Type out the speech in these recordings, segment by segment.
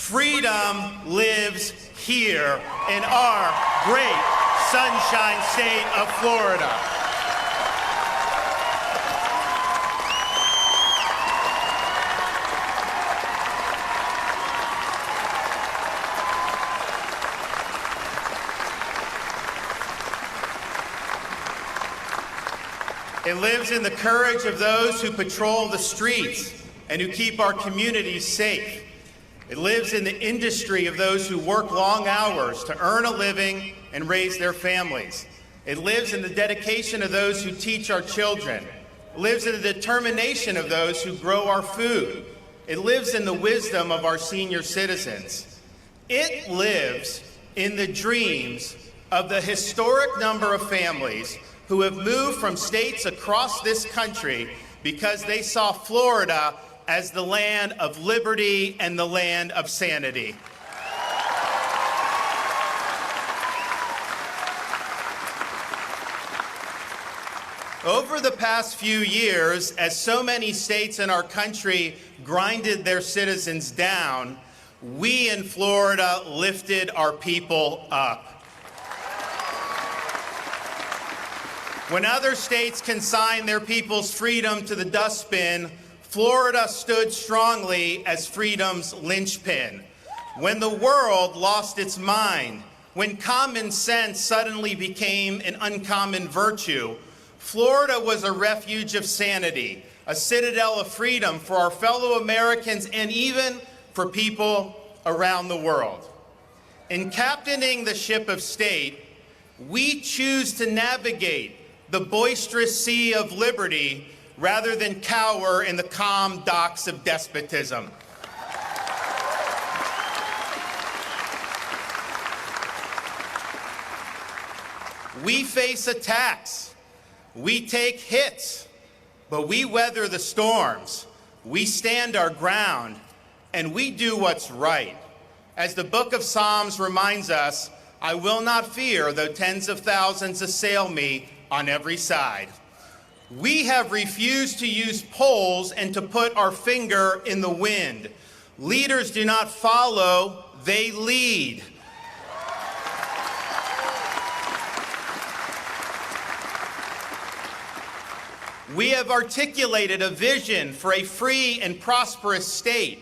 Freedom lives here in our great sunshine state of Florida. It lives in the courage of those who patrol the streets and who keep our communities safe. It lives in the industry of those who work long hours to earn a living and raise their families. It lives in the dedication of those who teach our children. It lives in the determination of those who grow our food. It lives in the wisdom of our senior citizens. It lives in the dreams of the historic number of families who have moved from states across this country because they saw Florida as the land of liberty and the land of sanity. Over the past few years, as so many states in our country grinded their citizens down, we in Florida lifted our people up. When other states consigned their people's freedom to the dustbin, Florida stood strongly as freedom's linchpin. When the world lost its mind, when common sense suddenly became an uncommon virtue, Florida was a refuge of sanity, a citadel of freedom for our fellow Americans and even for people around the world. In captaining the ship of state, we choose to navigate the boisterous sea of liberty rather than cower in the calm docks of despotism. We face attacks, we take hits, but we weather the storms. We stand our ground, and we do what's right. As the book of Psalms reminds us, I will not fear though tens of thousands assail me on every side. We have refused to use polls and to put our finger in the wind. Leaders do not follow, they lead. We have articulated a vision for a free and prosperous state.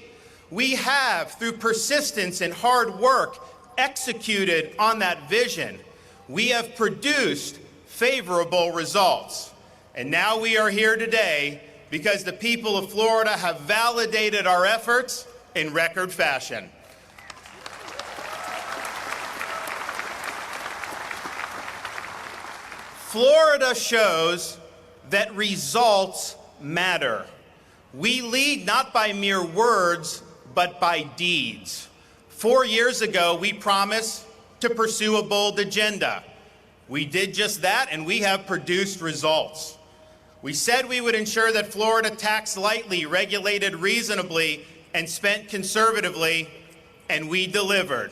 We have, through persistence and hard work, executed on that vision. We have produced favorable results. And now we are here today because the people of Florida have validated our efforts in record fashion. Florida shows that results matter. We lead not by mere words, but by deeds. 4 years ago, we promised to pursue a bold agenda. We did just that, and we have produced results. We said we would ensure that Florida taxed lightly, regulated reasonably, and spent conservatively, and we delivered.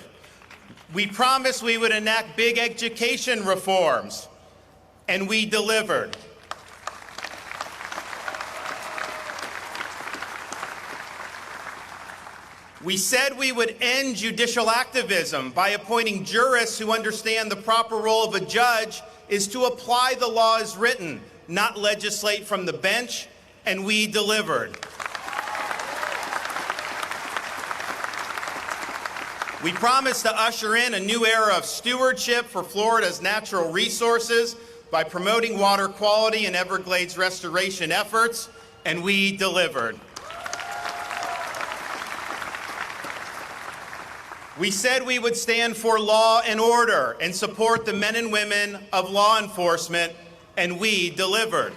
We promised we would enact big education reforms, and we delivered. We said we would end judicial activism by appointing jurists who understand the proper role of a judge is to apply the law as written, not legislate from the bench, and we delivered. We promised to usher in a new era of stewardship for Florida's natural resources by promoting water quality and Everglades restoration efforts, and we delivered. We said we would stand for law and order and support the men and women of law enforcement, and we delivered.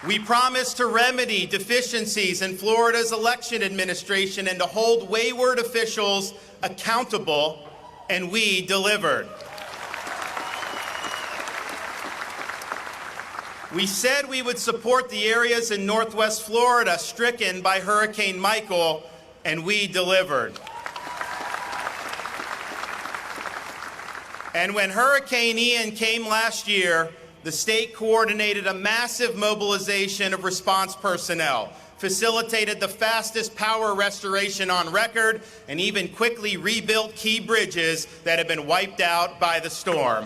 We promised to remedy deficiencies in Florida's election administration and to hold wayward officials accountable, and we delivered. We said we would support the areas in Northwest Florida stricken by Hurricane Michael, and we delivered. And when Hurricane Ian came last year, the state coordinated a massive mobilization of response personnel, facilitated the fastest power restoration on record, and even quickly rebuilt key bridges that had been wiped out by the storm.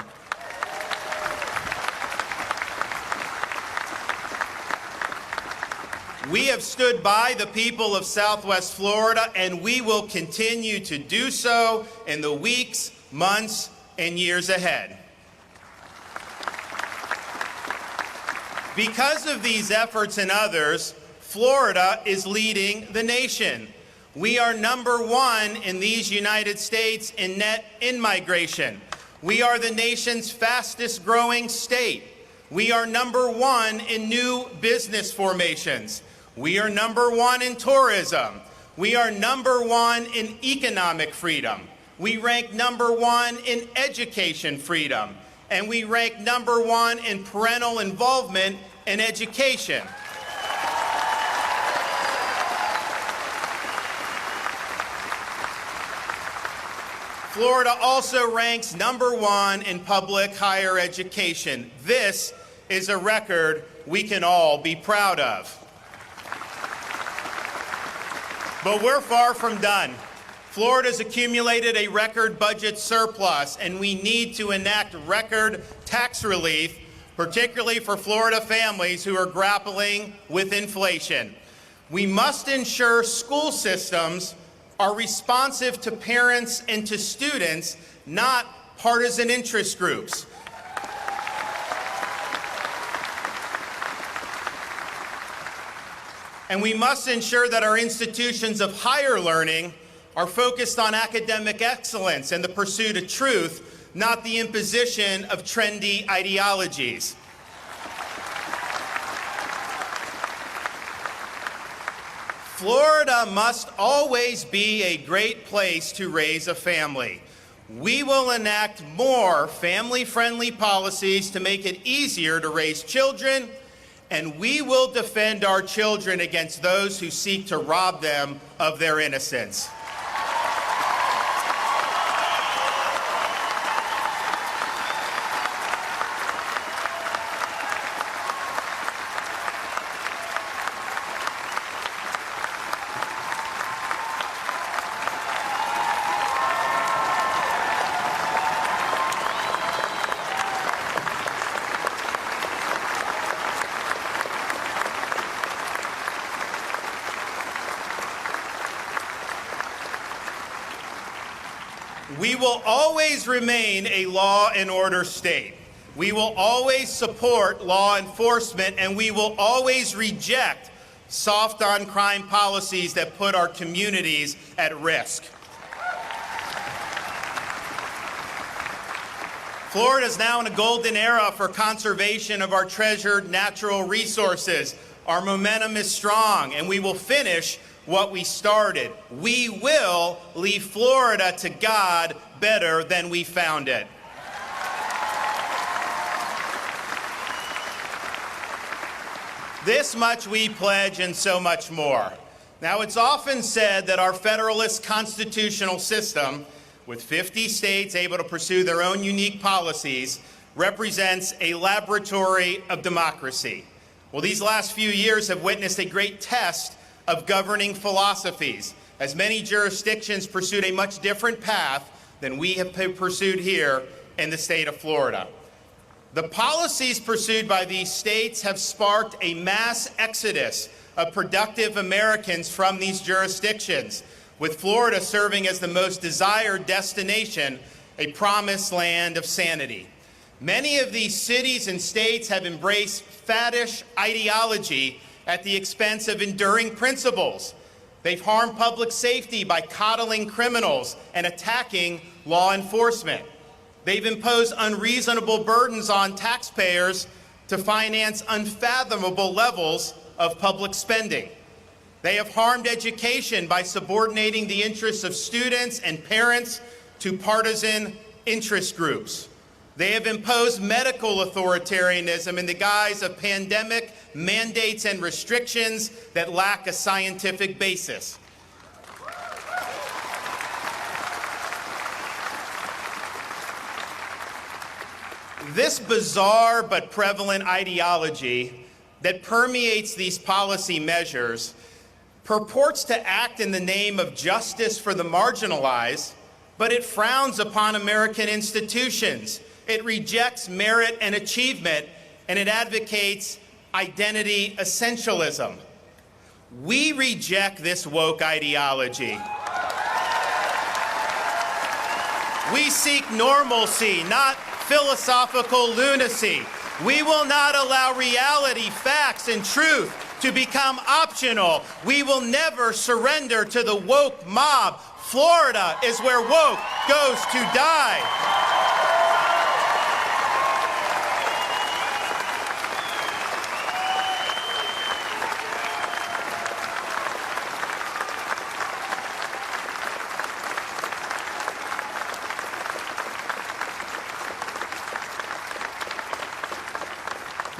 We have stood by the people of Southwest Florida, and we will continue to do so in the weeks, months, and years ahead. Because of these efforts and others, Florida is leading the nation. We are #1 in these United States in net in-migration. We are the nation's fastest growing state. We are #1 in new business formations. We are #1 in tourism. We are #1 in economic freedom. We rank #1 in education freedom. And we rank #1 in parental involvement in education. Florida also ranks #1 in public higher education. This is a record we can all be proud of. But we're far from done. Florida's accumulated a record budget surplus, and we need to enact record tax relief, particularly for Florida families who are grappling with inflation. We must ensure school systems are responsive to parents and to students, not partisan interest groups. And we must ensure that our institutions of higher learning are focused on academic excellence and the pursuit of truth, not the imposition of trendy ideologies. Florida must always be a great place to raise a family. We will enact more family-friendly policies to make it easier to raise children, and we will defend our children against those who seek to rob them of their innocence. We will always remain a law and order state. We will always support law enforcement, and we will always reject soft on crime policies that put our communities at risk. Florida is now in a golden era for conservation of our treasured natural resources. Our momentum is strong, and we will finish what we started. We will leave Florida to God better than we found it. This much we pledge and so much more. Now, it's often said that our federalist constitutional system, with 50 states able to pursue their own unique policies, represents a laboratory of democracy. Well, these last few years have witnessed a great test of governing philosophies, as many jurisdictions pursued a much different path than we have pursued here in the state of Florida. The policies pursued by these states have sparked a mass exodus of productive Americans from these jurisdictions, with Florida serving as the most desired destination, a promised land of sanity. Many of these cities and states have embraced faddish ideology at the expense of enduring principles. They've harmed public safety by coddling criminals and attacking law enforcement. They've imposed unreasonable burdens on taxpayers to finance unfathomable levels of public spending. They have harmed education by subordinating the interests of students and parents to partisan interest groups. They have imposed medical authoritarianism in the guise of pandemic mandates and restrictions that lack a scientific basis. This bizarre but prevalent ideology that permeates these policy measures purports to act in the name of justice for the marginalized, but it frowns upon American institutions. It rejects merit and achievement, and it advocates identity essentialism. We reject this woke ideology. We seek normalcy, not philosophical lunacy. We will not allow reality, facts, and truth to become optional. We will never surrender to the woke mob. Florida is where woke goes to die.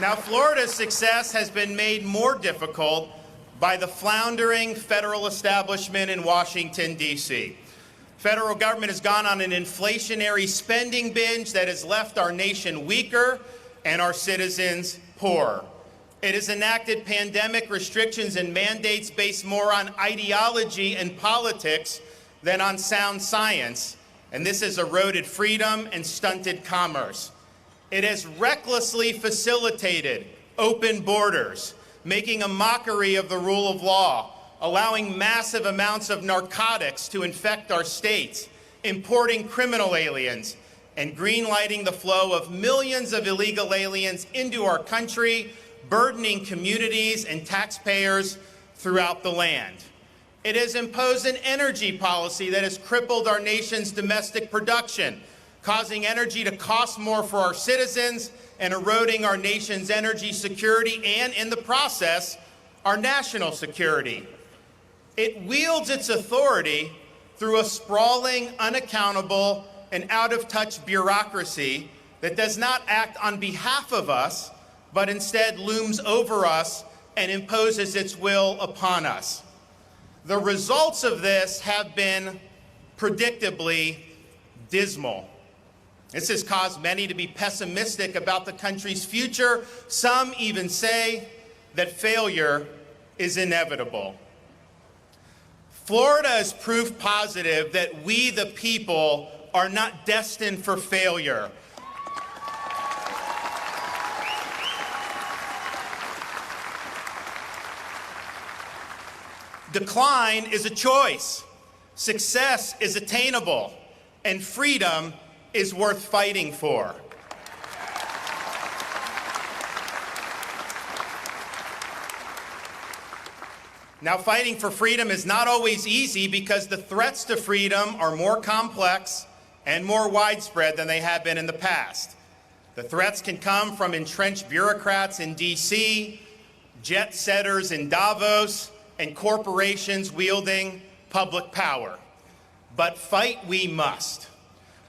Now, Florida's success has been made more difficult by the floundering federal establishment in Washington, D.C. Federal government has gone on an inflationary spending binge that has left our nation weaker and our citizens poorer. It has enacted pandemic restrictions and mandates based more on ideology and politics than on sound science, and this has eroded freedom and stunted commerce. It has recklessly facilitated open borders, making a mockery of the rule of law, allowing massive amounts of narcotics to infect our states, importing criminal aliens, and greenlighting the flow of millions of illegal aliens into our country, burdening communities and taxpayers throughout the land. It has imposed an energy policy that has crippled our nation's domestic production, causing energy to cost more for our citizens and eroding our nation's energy security and, in the process, our national security. It wields its authority through a sprawling, unaccountable, and out-of-touch bureaucracy that does not act on behalf of us, but instead looms over us and imposes its will upon us. The results of this have been predictably dismal. This has caused many to be pessimistic about the country's future. Some even say that failure is inevitable. Florida is proof positive that we, the people, are not destined for failure. Decline is a choice, success is attainable, and freedom is worth fighting for. Now, fighting for freedom is not always easy because the threats to freedom are more complex and more widespread than they have been in the past. The threats can come from entrenched bureaucrats in D.C., jet setters in Davos, and corporations wielding public power. But fight we must.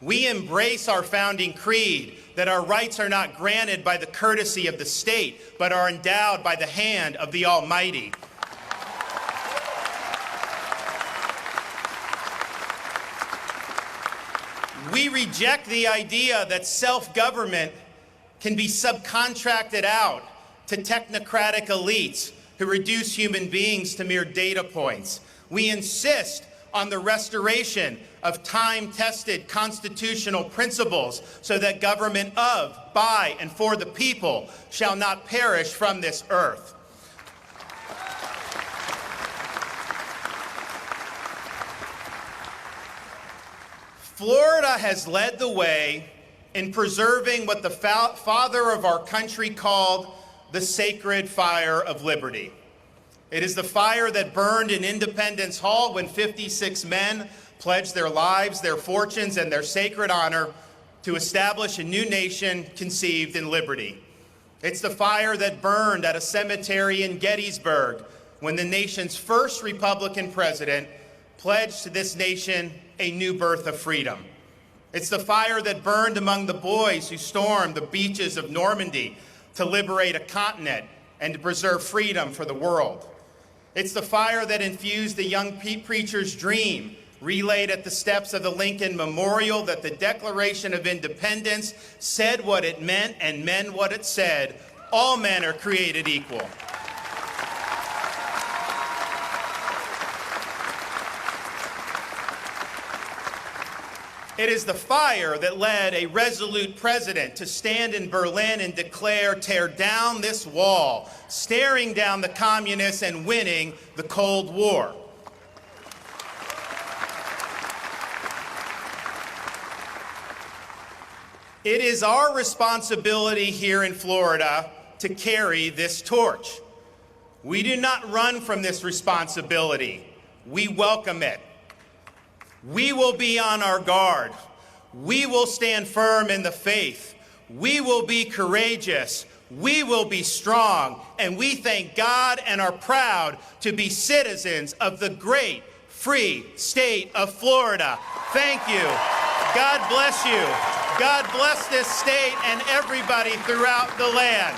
We embrace our founding creed that our rights are not granted by the courtesy of the state, but are endowed by the hand of the Almighty. We reject the idea that self-government can be subcontracted out to technocratic elites who reduce human beings to mere data points. We insist on the restoration of time-tested constitutional principles so that government of, by, and for the people shall not perish from this earth. Florida has led the way in preserving what the father of our country called the sacred fire of liberty. It is the fire that burned in Independence Hall when 56 men pledged their lives, their fortunes, and their sacred honor to establish a new nation conceived in liberty. It's the fire that burned at a cemetery in Gettysburg when the nation's first Republican president pledged to this nation a new birth of freedom. It's the fire that burned among the boys who stormed the beaches of Normandy to liberate a continent and to preserve freedom for the world. It's the fire that infused the young preacher's dream relayed at the steps of the Lincoln Memorial that the Declaration of Independence said what it meant and meant what it said. All men are created equal. It is the fire that led a resolute president to stand in Berlin and declare, "Tear down this wall," staring down the communists and winning the Cold War. It is our responsibility here in Florida to carry this torch. We do not run from this responsibility. We welcome it. We will be on our guard. We will stand firm in the faith. We will be courageous. We will be strong. And we thank God and are proud to be citizens of the great free state of Florida. Thank you. God bless you. God bless this state and everybody throughout the land.